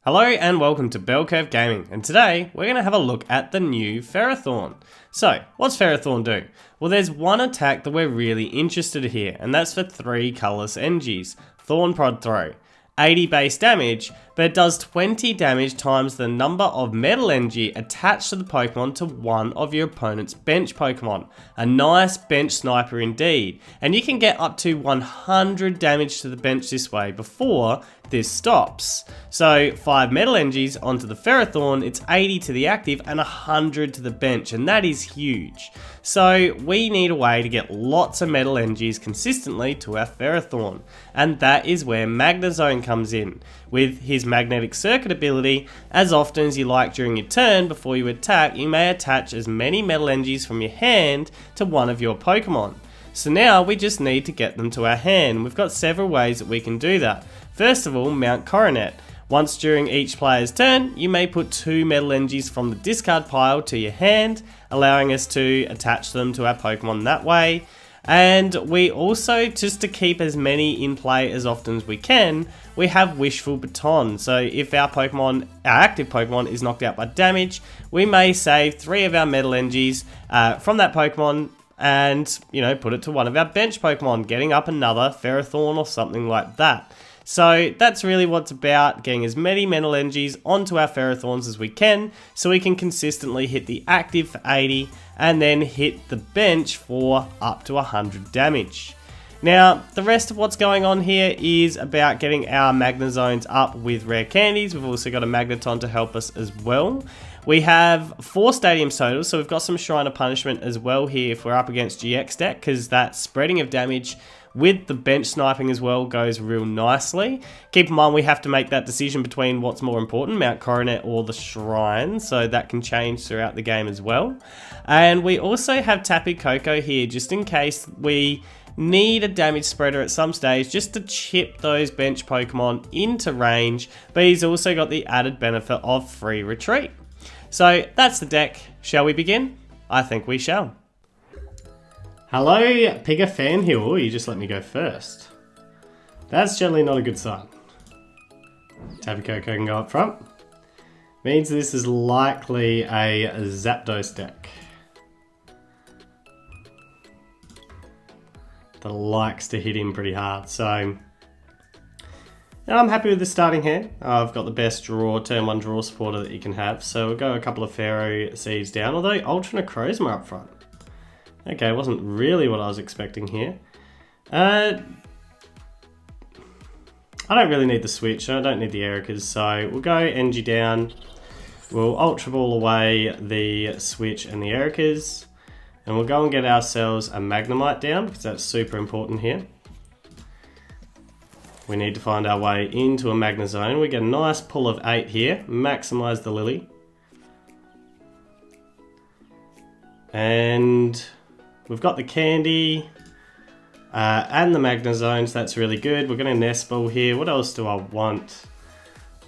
Hello and welcome to Bell Curve Gaming, and today we're going to have a look at the new Ferrothorn. So, what's Ferrothorn do? Well, there's one attack that we're really interested in here, and that's for 3 colourless energies. Thorn Prod Throw. 80 base damage, but it does 20 damage times the number of metal energy attached to the Pokemon to one of your opponent's bench Pokemon. A nice bench sniper indeed, and you can get up to 100 damage to the bench this way before this stops. So 5 metal energies onto the Ferrothorn, it's 80 to the active and 100 to the bench, and that is huge. So we need a way to get lots of metal energies consistently to our Ferrothorn, and that is where Magnezone comes in. With his magnetic circuit ability, as often as you like during your turn before you attack, you may attach as many metal energies from your hand to one of your Pokemon. So now we just need to get them to our hand. We've got several ways that we can do that. First of all, mount Coronet. Once during each player's turn, you may put 2 metal energies from the discard pile to your hand, allowing us to attach them to our Pokemon that way. And we also, just to keep as many in play as often as we can, we have Wishful Baton. So if our active Pokemon is knocked out by damage, we may save 3 of our metal energies from that Pokemon and, put it to one of our bench Pokemon, getting up another Ferrothorn or something like that. So that's really what it's about, getting as many metal energies onto our Ferrothorns as we can, so we can consistently hit the active for 80 and then hit the bench for up to 100 damage. Now, the rest of what's going on here is about getting our Magnezones up with rare candies. We've also got a Magneton to help us as well. We have 4 stadiums total, so we've got some Shrine of Punishment as well here if we're up against GX deck, because that spreading of damage with the bench sniping as well goes real nicely. Keep in mind we have to make that decision between what's more important, Mount Coronet or the Shrine, so that can change throughout the game as well. And we also have Tapu Koko here, just in case we need a damage spreader at some stage, just to chip those bench Pokemon into range, but he's also got the added benefit of free retreat. So that's the deck. Shall we begin? I think we shall. Hello, Pigga Fan here. Oh, you just let me go first. That's generally not a good sign. Tapu Koko can go up front. Means this is likely a Zapdos deck that likes to hit him pretty hard. So I'm happy with the starting hand. I've got the best draw, turn 1 draw supporter that you can have. So we'll go a couple of Ferroseeds down, although Ultra Necrozma up front. Okay, wasn't really what I was expecting here. I don't really need the switch, I don't need the Erikas, so we'll go NG down. We'll Ultra Ball away the switch and the Erikas, and we'll go and get ourselves a Magnemite down, because that's super important here. We need to find our way into a Magnezone. We get a nice pull of 8 here, maximise the Lily. And we've got the candy and the Magnezones, that's really good. We're going to Nest Ball here. What else do I want?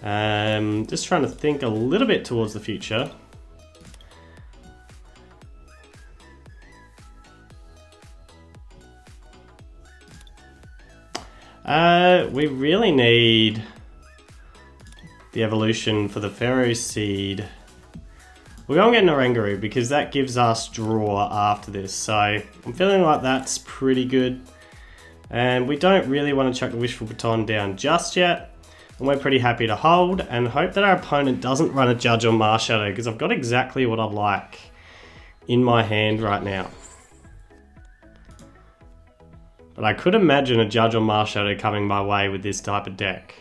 Just trying to think a little bit towards the future. We really need the evolution for the Ferroseed. We're going to get an Oranguru because that gives us draw after this. So I'm feeling like that's pretty good. And we don't really want to chuck the Wishful Baton down just yet. And we're pretty happy to hold and hope that our opponent doesn't run a Judge or Marshadow, because I've got exactly what I'd like in my hand right now. But I could imagine a Judge or Marshadow coming my way with this type of deck,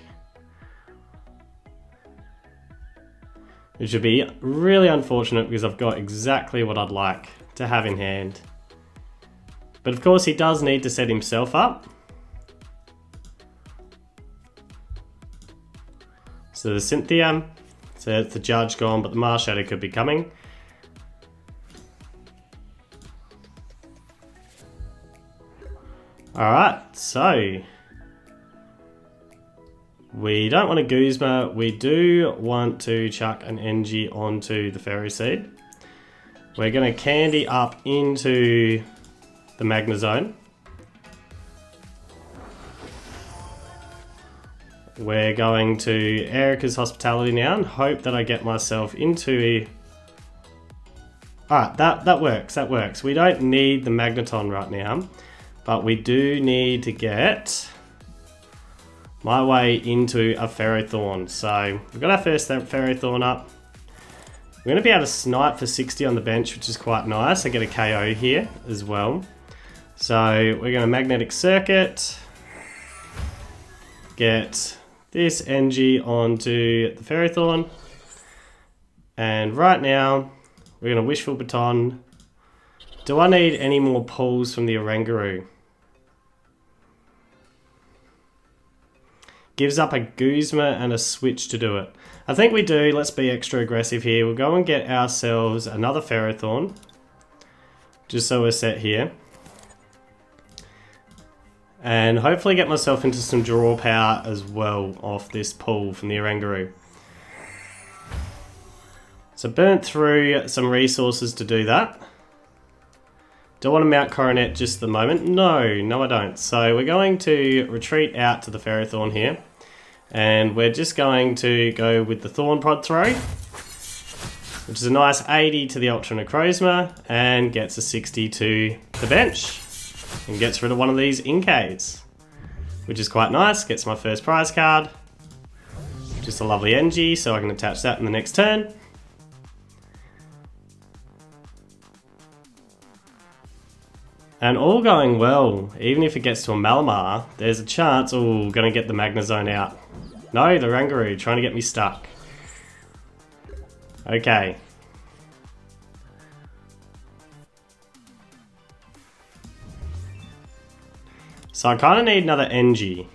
which would be really unfortunate because I've got exactly what I'd like to have in hand. But of course he does need to set himself up. So the Cynthia, so it's the Judge gone, but the Marshadow could be coming. Alright, so we don't want a Guzma, we do want to chuck an NG onto the Ferroseed. We're going to candy up into the Magnezone. We're going to Erika's Hospitality now and hope that I get myself into... Alright, that works. We don't need the Magneton right now, but we do need to get my way into a Ferrothorn. So we've got our first Ferrothorn up. We're going to be able to snipe for 60 on the bench, which is quite nice. I get a KO here as well. So we're going to Magnetic Circuit, get this NG onto the Ferrothorn, and right now we're going to Wishful Baton. Do I need any more pulls from the Oranguru? Gives up a Guzma and a switch to do it. I think we do. Let's be extra aggressive here. We'll go and get ourselves another Ferrothorn, just so we're set here. And hopefully get myself into some draw power as well off this pull from the Oranguru. So burnt through some resources to do that. Do I want to mount Coronet just at the moment? No, I don't. So we're going to retreat out to the Ferrothorn here. And we're just going to go with the Thorn Prod Throw, which is a nice 80 to the Ultra Necrozma and gets a 60 to the bench. And gets rid of one of these Inkays, which is quite nice. Gets my first prize card. Just a lovely NG, so I can attach that in the next turn. And all going well, even if it gets to a Malamar, there's a chance, oh, gonna get the Magnezone out. No, the Oranguru, trying to get me stuck. Okay. So I kind of need another NG.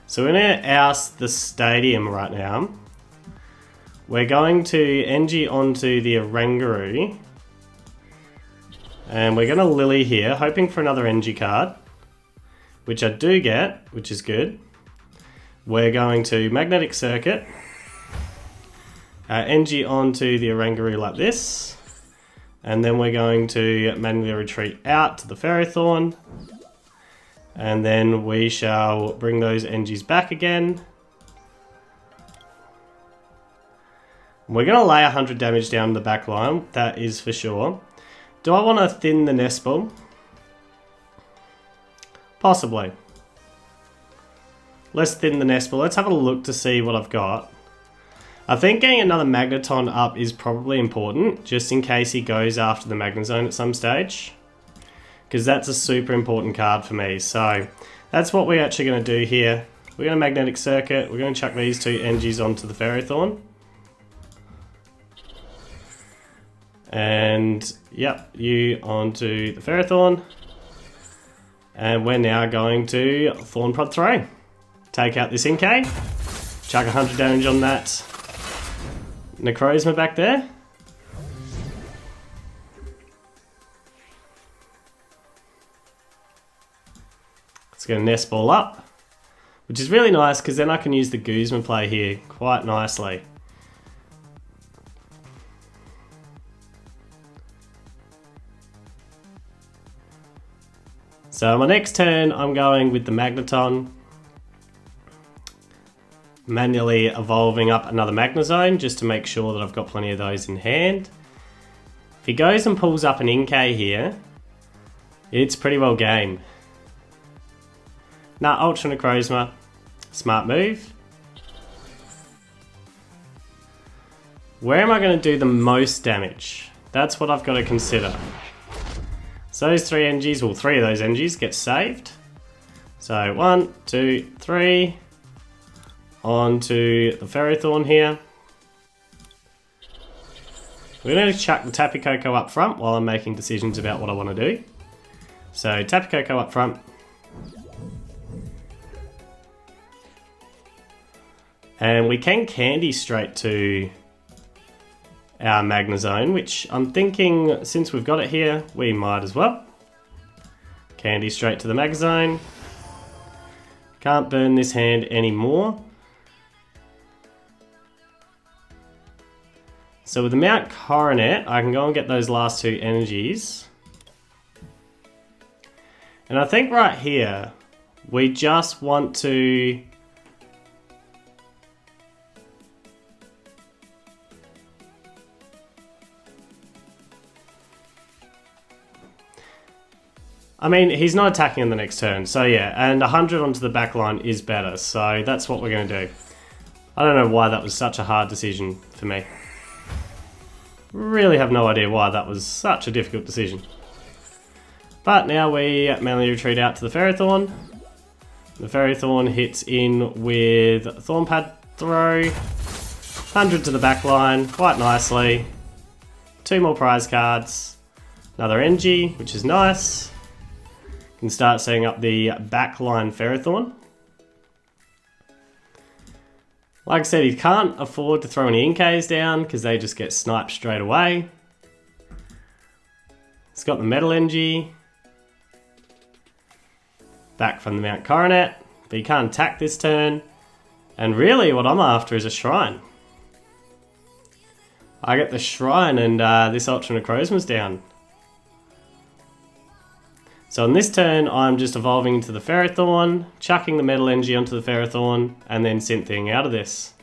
So we're going to oust the stadium right now. We're going to NG onto the Oranguru. And we're going to Lily here, hoping for another NG card. Which I do get, which is good. We're going to Magnetic Circuit. NG onto the Oranguru like this. And then we're going to manually retreat out to the Ferrothorn. And then we shall bring those NGs back again. We're going to lay 100 damage down the back line, that is for sure. Do I want to thin the nest ball? Possibly. Let's thin the nest ball. Let's have a look to see what I've got. I think getting another Magneton up is probably important, just in case he goes after the Magnezone at some stage. Because that's a super important card for me. So that's what we're actually going to do here. We're going to Magnetic Circuit. We're going to chuck these two NGs onto the Ferrothorn. And yep, you onto the Ferrothorn. And we're now going to Thorn Prod Throw. Take out this Inkay. Chuck 100 damage on that Necrozma back there. Let's get a nest ball up, which is really nice because then I can use the Guzma play here quite nicely. So my next turn, I'm going with the Magneton, manually evolving up another Magnezone just to make sure that I've got plenty of those in hand. If he goes and pulls up an Inkay here, it's pretty well game. Nah, Ultra Necrozma, smart move. Where am I going to do the most damage? That's what I've got to consider. So those three NGs, well, three of those NGs get saved. So 1, 2, 3. Onto the Ferrothorn here. We're going to chuck the Tapu Koko up front while I'm making decisions about what I want to do. So Tapu Koko up front. And we can candy straight to our Magnezone, which I'm thinking, since we've got it here, we might as well. Candy straight to the Magnezone. Can't burn this hand anymore. So with the Mount Coronet, I can go and get those last two energies. And I think right here, we just want to I mean, he's not attacking in the next turn, so yeah, and 100 onto the back line is better, so that's what we're going to do. I don't know why that was such a hard decision for me. Really have no idea why that was such a difficult decision. But now we manually retreat out to the Ferrothorn. The Ferrothorn hits in with Thornpad Throw. 100 to the back line, quite nicely. 2 more prize cards. Another NG, which is nice. Can start setting up the backline Ferrothorn. Like I said, he can't afford to throw any Inkays down because they just get sniped straight away. He's got the Metal NG. Back from the Mount Coronet, but he can't attack this turn. And really what I'm after is a Shrine. I get the Shrine and this Ultra Necrozma's down. So on this turn, I'm just evolving into the Ferrothorn, chucking the Metal Energy onto the Ferrothorn, and then Cynthiaing out of this.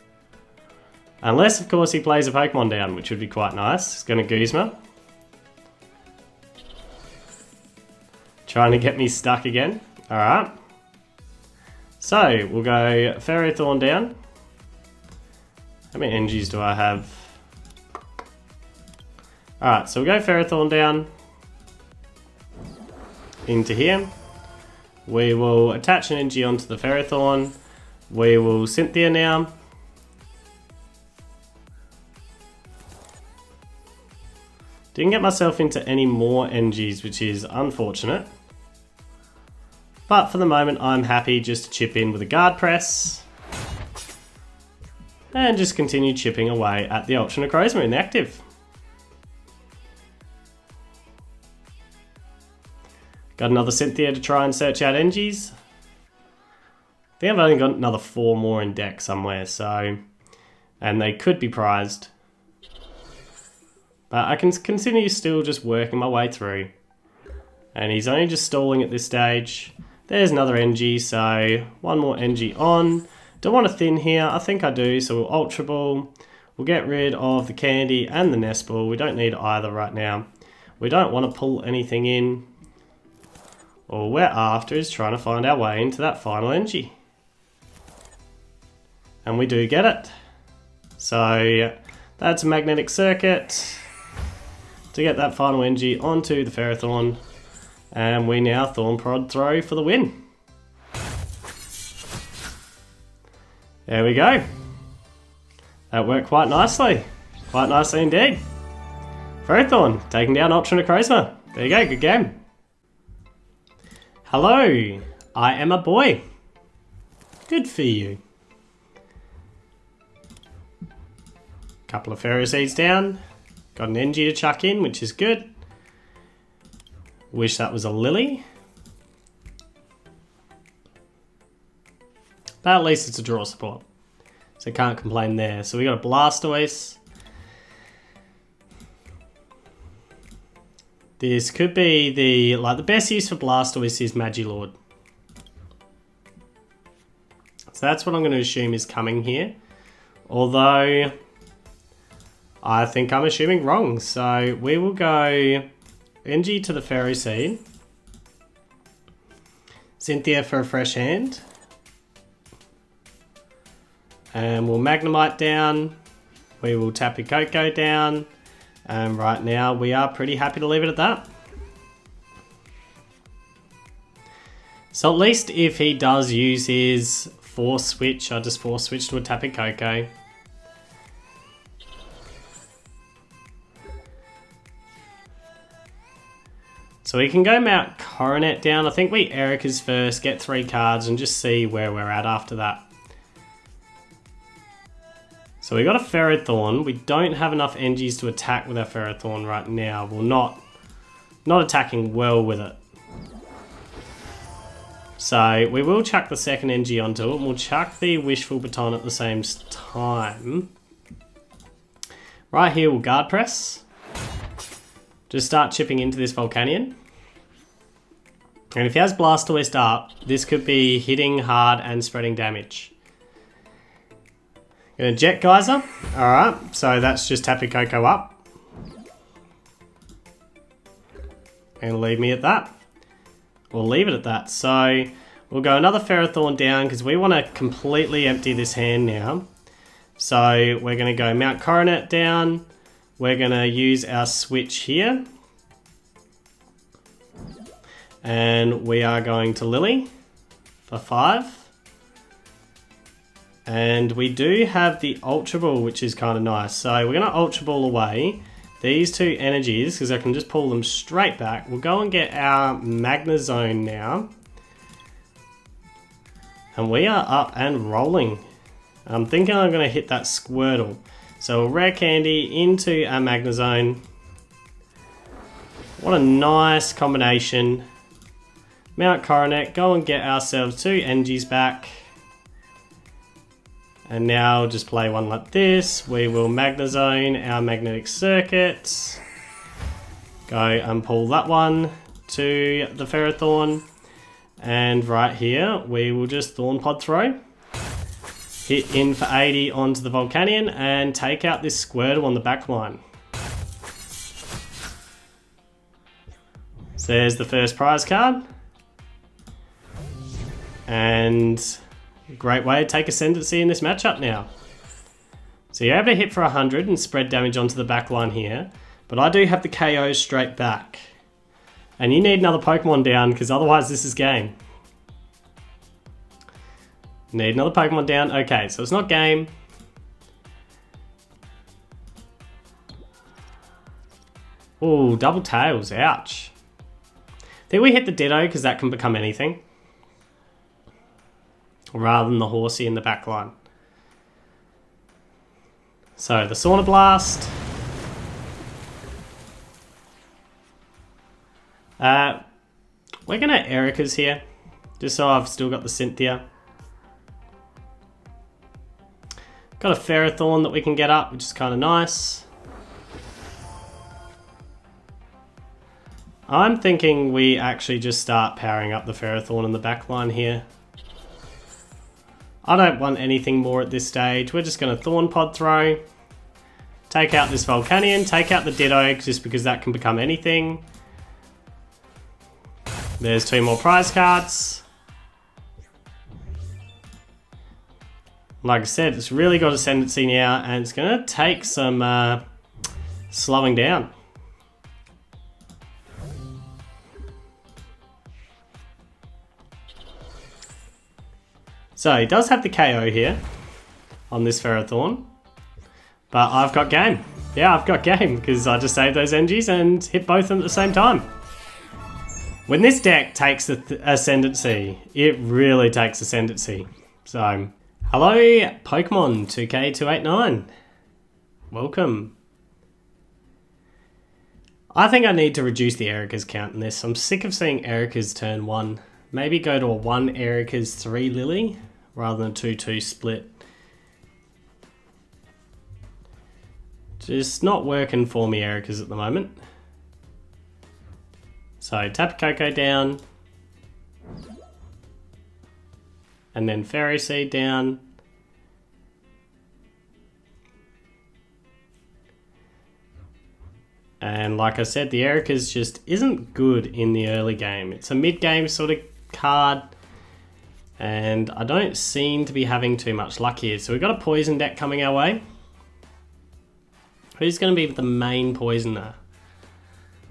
Unless, of course, he plays a Pokemon down, which would be quite nice. He's going to Guzma. Trying to get me stuck again. Alright. So, we'll go Ferrothorn down. How many energies do I have? Alright, so we'll go Ferrothorn down. Into here. We will attach an energy onto the Ferrothorn. We will Cynthia now. Didn't get myself into any more energies, which is unfortunate. But for the moment, I'm happy just to chip in with a guard press. And just continue chipping away at the Ultra Necrozma in the active. Got another Cynthia to try and search out energies. I think I've only got another 4 more in deck somewhere, so... And they could be prized. But I can continue still just working my way through. And he's only just stalling at this stage. There's another NG, so 1 more NG on. Don't want to thin here, I think I do, so we'll Ultra Ball. We'll get rid of the Candy and the Nest Ball. We don't need either right now. We don't want to pull anything in. All we're after is trying to find our way into that final energy. And we do get it. So that's a magnetic circuit to get that final energy onto the Ferrothorn. And we now Thorn Prod Throw for the win. There we go. That worked quite nicely. Quite nicely indeed. Ferrothorn taking down Ultra Necrozma. There you go, good game. Hello, I am a boy. Good for you. Couple of Ferroseeds down. Got an NG to chuck in, which is good. Wish that was a Lily. But at least it's a draw support. So can't complain there. So we got a Blastoise. This could be the best use for Blastoise is Magilord. So that's what I'm going to assume is coming here. Although I think I'm assuming wrong. So we will go NG to the Ferroseed. Cynthia for a fresh hand. And we'll Magnemite down. We will Tapu Koko down. And right now we are pretty happy to leave it at that. So at least if he does use his force switch, I'll just force switch to a Tapu Koko. So we can go Mount Coronet down. I think we Erika's first, get 3 cards and just see where we're at after that. So we got a Ferrothorn. We don't have enough NGs to attack with our Ferrothorn right now. We're not attacking well with it. So we will chuck the second NG onto it. And we'll chuck the Wishful Baton at the same time. Right here we'll guard press. Just start chipping into this Volcanion. And if he has Blastoise up, this could be hitting hard and spreading damage. Gonna Jet Geyser. Alright, so that's just Tapu Koko up. And leave me at that. we'll leave it at that. So we'll go another Ferrothorn down because we want to completely empty this hand now. So we're going to go Mount Coronet down. We're going to use our switch here. And we are going to Lily for 5. And we do have the Ultra Ball, which is kind of nice. So we're going to Ultra Ball away these 2 energies because I can just pull them straight back. We'll go and get our Magnezone now. And we are up and rolling. I'm thinking I'm going to hit that Squirtle. So a Rare Candy into our Magnezone. What a nice combination. Mount Coronet, go and get ourselves 2 energies back. And now just play one like this. We will Magnezone our magnetic circuit. Go and pull that one to the Ferrothorn. And right here, we will just Thorn Pod Throw. Hit in for 80 onto the Volcanion and take out this Squirtle on the back line. So there's the first prize card. And great way to take Ascendancy in this matchup now. So you're able to hit for 100 and spread damage onto the back line here. But I do have the KO straight back. And you need another Pokemon down because otherwise this is game. Need another Pokemon down. Okay, so it's not game. Ooh, double tails. Ouch. I think we hit the Ditto because that can become anything. Rather than the Horsey in the back line. So the Sauna Blast. We're going to Erika's here. Just so I've still got the Cynthia. Got a Ferrothorn that we can get up, which is kind of nice. I'm thinking we actually just start powering up the Ferrothorn in the back line here. I don't want anything more at this stage. We're just going to Thorn Pod Throw. Take out this Volcanion. Take out the Ditto just because that can become anything. There's 2 more prize cards. Like I said, it's really got Ascendancy now and it's going to take some slowing down. So he does have the KO here on this Ferrothorn, but I've got game. Yeah, I've got game because I just saved those energies and hit both of them at the same time. When this deck takes the Ascendancy, it really takes Ascendancy. So, hello Pokemon 2K289. Welcome. I think I need to reduce the Erika's count in this. I'm sick of seeing Erika's turn 1. Maybe go to a 1 Erika's 3 Lily rather than a 2-2 split. Just not working for me, Erika's at the moment. So Tapu Koko down. And then Ferroseed down. And like I said, the Erika's just isn't good in the early game. It's a mid-game sort of card. And I don't seem to be having too much luck here. So we've got a poison deck coming our way. Who's going to be the main poisoner?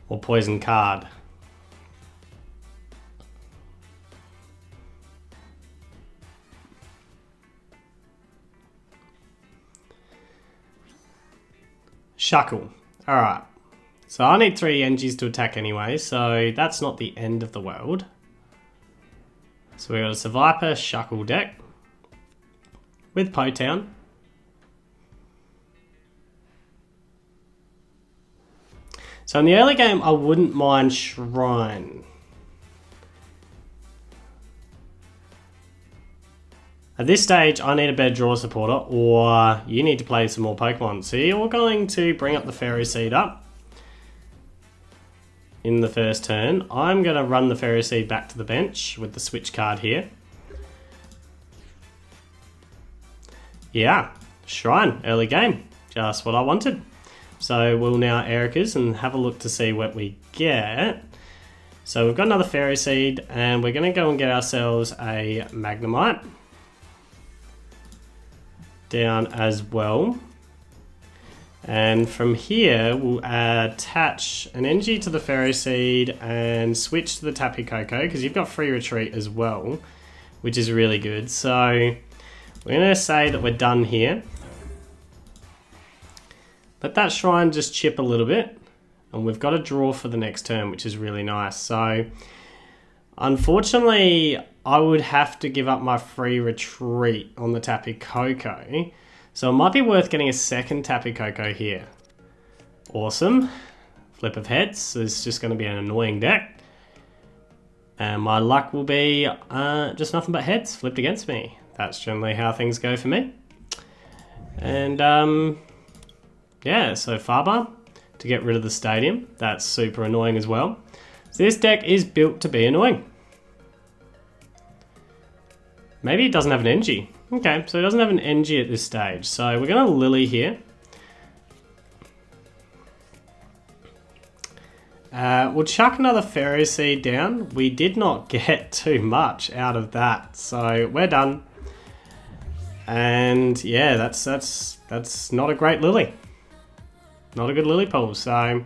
Or poison card? Shuckle. Alright. So I need 3 energies to attack anyway, so that's not the end of the world. So we got a Seviper Shuckle deck with Potown. So in the early game, I wouldn't mind Shrine. At this stage, I need a better draw supporter, or you need to play some more Pokemon. So you're going to bring up the Ferroseed up in the first turn. I'm going to run the Ferroseed back to the bench with the switch card here. Yeah, Shrine, early game. Just what I wanted. So we'll now Erika's and have a look to see what we get. So we've got another Ferroseed, and we're going to go and get ourselves a Magnemite down as well. And from here, we'll attach an energy to the Ferroseed and switch to the Tapu Koko, because you've got free retreat as well, which is really good. So we're going to say that we're done here. Let that shrine just chip a little bit, and we've got a draw for the next turn, which is really nice. So unfortunately, I would have to give up my free retreat on the Tapu Koko. So it might be worth getting a second Tapu Koko here. Awesome. Flip of heads. So it's just going to be an annoying deck. And my luck will be just nothing but heads flipped against me. That's generally how things go for me. And yeah, so Farbar to get rid of the stadium. That's super annoying as well. So this deck is built to be annoying. Maybe it doesn't have an energy. Okay, so it doesn't have an energy at this stage. So we're going to Lily here. We'll chuck another Ferroseed down. We did not get too much out of that. So we're done. And yeah, that's not a great Lily. Not a good Lily pool, so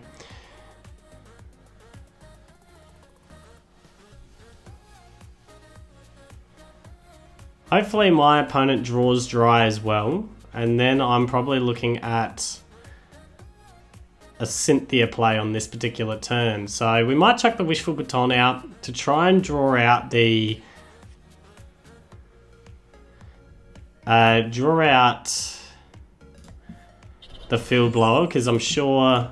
hopefully my opponent draws dry as well, and then I'm probably looking at a Cynthia play on this particular turn. So we might chuck the Wishful Baton out to try and draw out the Field Blower, because I'm sure,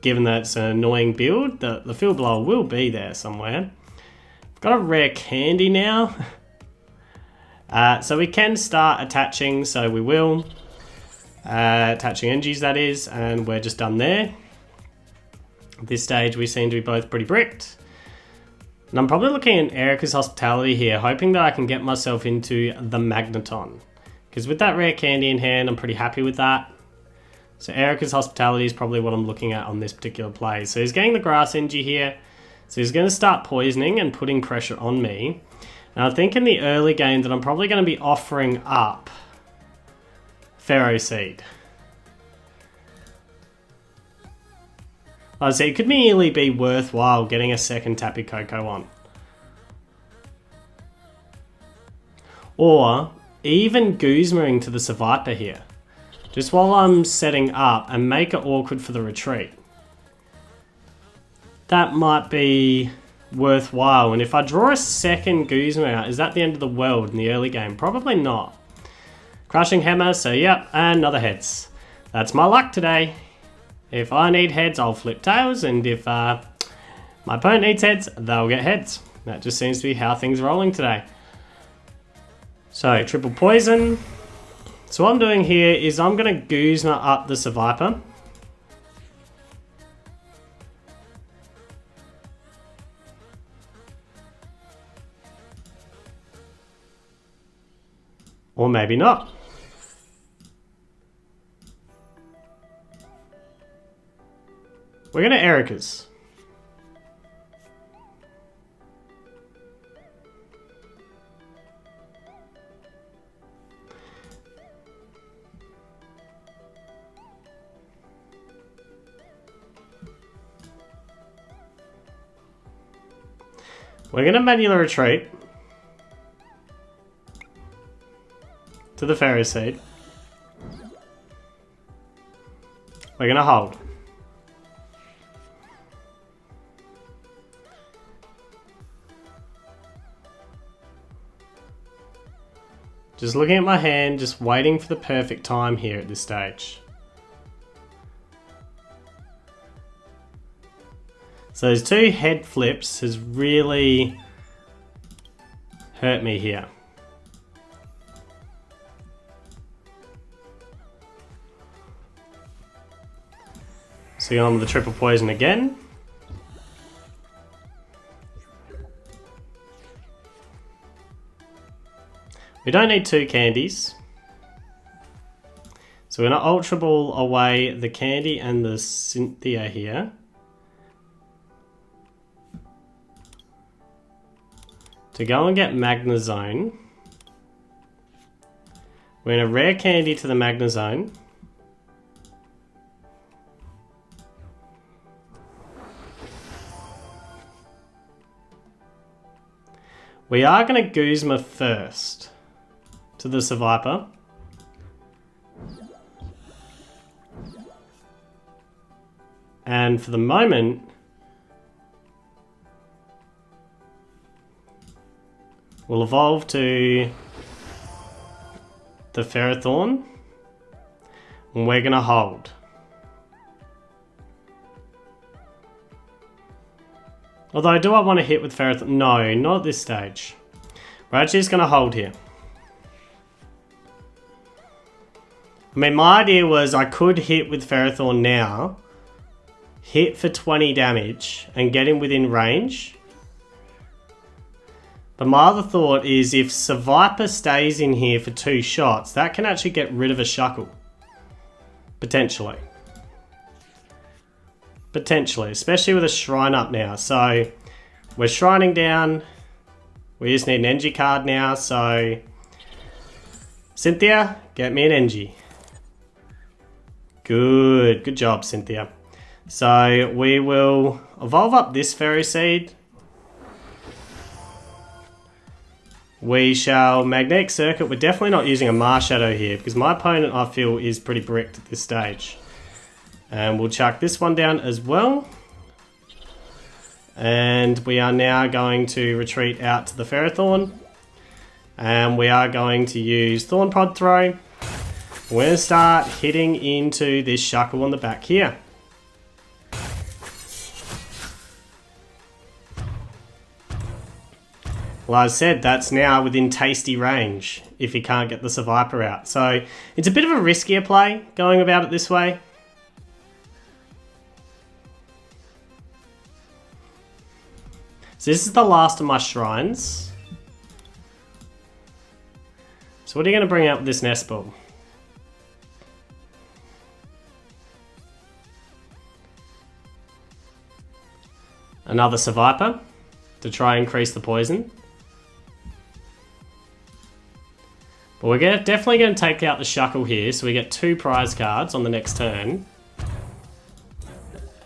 given that it's an annoying build, the Field Blower will be there somewhere. I've got a rare candy now. So we can start attaching, so we will. Attaching energies, that is, and we're just done there. At this stage, we seem to be both pretty bricked. And I'm probably looking at Erika's Hospitality here, hoping that I can get myself into the Magneton. Because with that rare candy in hand, I'm pretty happy with that. So Erika's Hospitality is probably what I'm looking at on this particular play. So he's getting the grass energy here. So he's going to start poisoning and putting pressure on me. And I think in the early game that I'm probably going to be offering up Ferroseed. I see, it could merely be worthwhile getting a second Tapu Koko on. Or even Guzmaing to the Survivor here. Just while I'm setting up and make it awkward for the retreat. That might be worthwhile. And if I draw a second Guzma out, is that the end of the world in the early game? Probably not. Crushing Hammer, so yep, and another heads. That's my luck today. If I need heads, I'll flip tails, and if my opponent needs heads, they'll get heads. That just seems to be how things are rolling today. So, triple poison. So what I'm doing here is I'm going to Guzma up the Survivor. Or maybe not. We're going to Erika's. We're going to manual retreat to the Ferroseed. We're going to hold. Just looking at my hand, just waiting for the perfect time here at this stage. So those two head flips has really hurt me here. So going on with the triple poison again. We don't need two candies. So we're going to Ultra Ball away the candy and the Cynthia here. to go and get Magnezone. We're going to rare candy to the Magnezone. We are going to Guzma first to the Seviper. And for the moment, we'll evolve to the Ferrothorn, and we're going to hold. Although, do I want to hit with Ferrothorn? No, not at this stage. We're actually just going to hold here. I mean, my idea was I could hit with Ferrothorn now, hit for 20 damage, and get him within range. But my other thought is if Seviper stays in here for 2 shots, that can actually get rid of a Shuckle. Potentially. Potentially, especially with a Shrine up now. So, we're Shrining down. We just need an Engie card now, so... Cynthia, get me an Engie. Good job, Cynthia. So, we will evolve up this Ferroseed. We shall Magnetic Circuit. We're definitely not using a Marshadow here because my opponent, I feel, is pretty bricked at this stage. And we'll chuck this one down as well. And we are now going to retreat out to the Ferrothorn. And we are going to use Thorn Pod Throw. We're going to start hitting into this Shuckle on the back here. Well, as I said, that's now within tasty range if he can't get the Seviper out. So it's a bit of a riskier play going about it this way. So this is the last of my shrines. So what are you going to bring out with this Nest Ball? Another Seviper to try and increase the poison. But we're definitely going to take out the Shuckle here, so we get 2 prize cards on the next turn.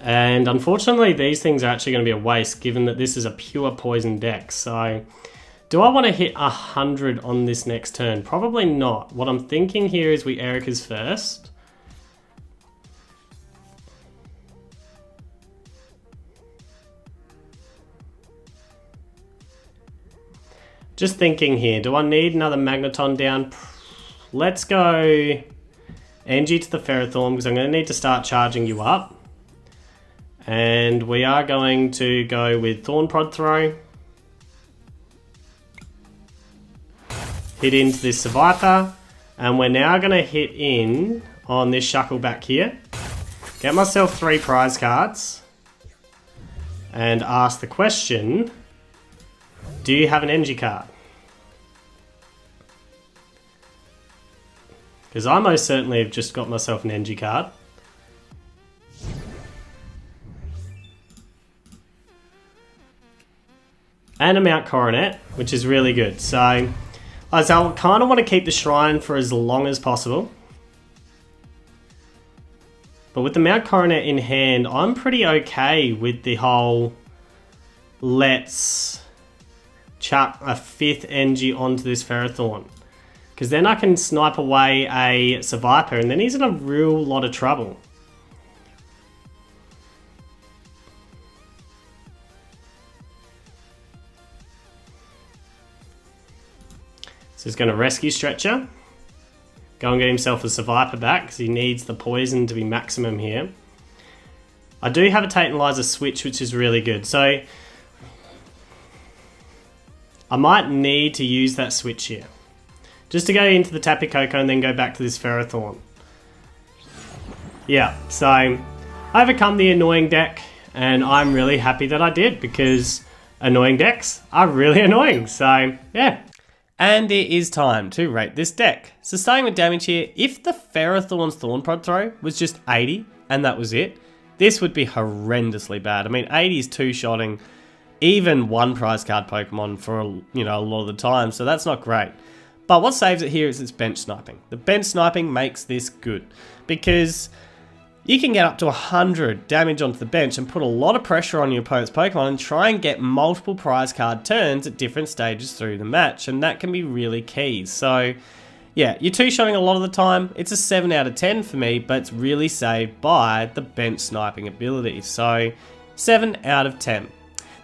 And unfortunately, these things are actually going to be a waste, given that this is a pure poison deck. So, do I want to hit 100 on this next turn? Probably not. What I'm thinking here is we Erika's first. Just thinking here, do I need another Magneton down? Let's go Engie to the Ferrothorn because I'm going to need to start charging you up. And we are going to go with Thorn Prod Throw. Hit into this Seviper. And we're now going to hit in on this Shuckle back here. Get myself 3 prize cards. And ask the question, do you have an Engie card? Because I most certainly have just got myself an Engie card. And a Mount Coronet, which is really good. So I kind of want to keep the Shrine for as long as possible. But with the Mount Coronet in hand, I'm pretty okay with the whole let's chuck a 5th Engie onto this Ferrothorn. Because then I can snipe away a Seviper and then he's in a real lot of trouble. So he's going to Rescue Stretcher. Go and get himself a Seviper back because he needs the poison to be maximum here. I do have a Tate Liza switch, which is really good. So I might need to use that switch here. Just to go into the Tapu Koko and then go back to this Ferrothorn. Yeah, so I overcome the annoying deck and I'm really happy that I did because annoying decks are really annoying. So, yeah. And it is time to rate this deck. So starting with damage here, if the Ferrothorn's Thorn Prod Throw was just 80 and that was it, this would be horrendously bad. I mean, 80 is 2-shotting even one prize card Pokemon for, you know, a lot of the time, so that's not great. But what saves it here is its bench sniping. The bench sniping makes this good because you can get up to 100 damage onto the bench and put a lot of pressure on your opponent's Pokemon and try and get multiple prize card turns at different stages through the match, and that can be really key. So yeah, you're two-shotting a lot of the time. It's a 7 out of 10 for me, but it's really saved by the bench sniping ability. So 7 out of 10.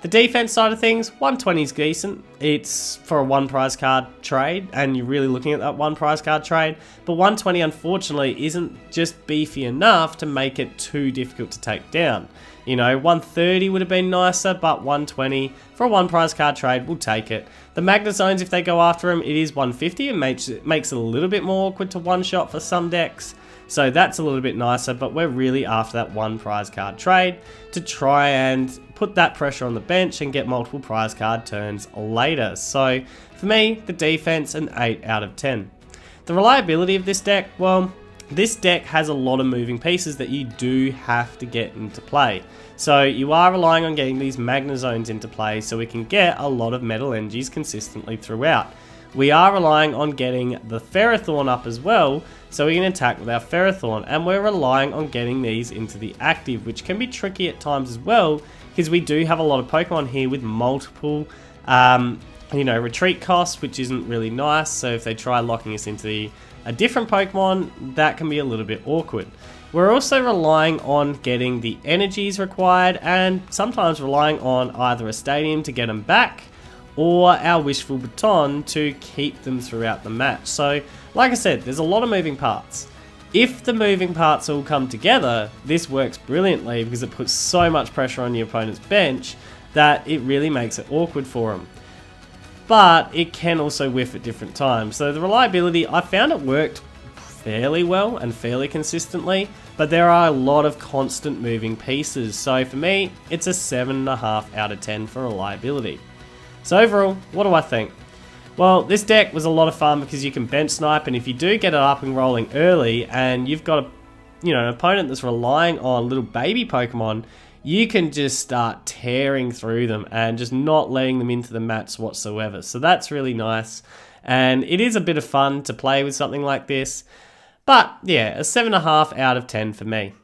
The defense side of things, 120 is decent. It's for a one prize card trade, and you're really looking at that one prize card trade. But 120, unfortunately, isn't just beefy enough to make it too difficult to take down. You know, 130 would have been nicer, but 120 for a one prize card trade, we'll take it. The Magnezones, if they go after him, it is 150. It makes it a little bit more awkward to one-shot for some decks. So that's a little bit nicer, but we're really after that one prize card trade to try and put that pressure on the bench and get multiple prize card turns later. So for me, the defense, an 8 out of 10. The reliability of this deck, well, this deck has a lot of moving pieces that you do have to get into play. So you are relying on getting these Magnezones into play so we can get a lot of Metal Energies consistently throughout. We are relying on getting the Ferrothorn up as well, so we can attack with our Ferrothorn, and we're relying on getting these into the active, which can be tricky at times as well, because we do have a lot of Pokemon here with multiple, you know, retreat costs, which isn't really nice. So if they try locking us into a different Pokemon, that can be a little bit awkward. We're also relying on getting the energies required, and sometimes relying on either a stadium to get them back, or our Wishful Baton to keep them throughout the match. So, like I said, there's a lot of moving parts. If the moving parts all come together, this works brilliantly because it puts so much pressure on your opponent's bench that it really makes it awkward for them. But it can also whiff at different times. So the reliability, I found it worked fairly well and fairly consistently, but there are a lot of constant moving pieces. So for me, it's a 7.5 out of 10 for reliability. So overall, what do I think? Well, this deck was a lot of fun because you can bench snipe, and if you do get it up and rolling early and you've got an opponent that's relying on little baby Pokemon, you can just start tearing through them and just not letting them into the match whatsoever. So that's really nice, and it is a bit of fun to play with something like this. But yeah, a 7.5 out of 10 for me.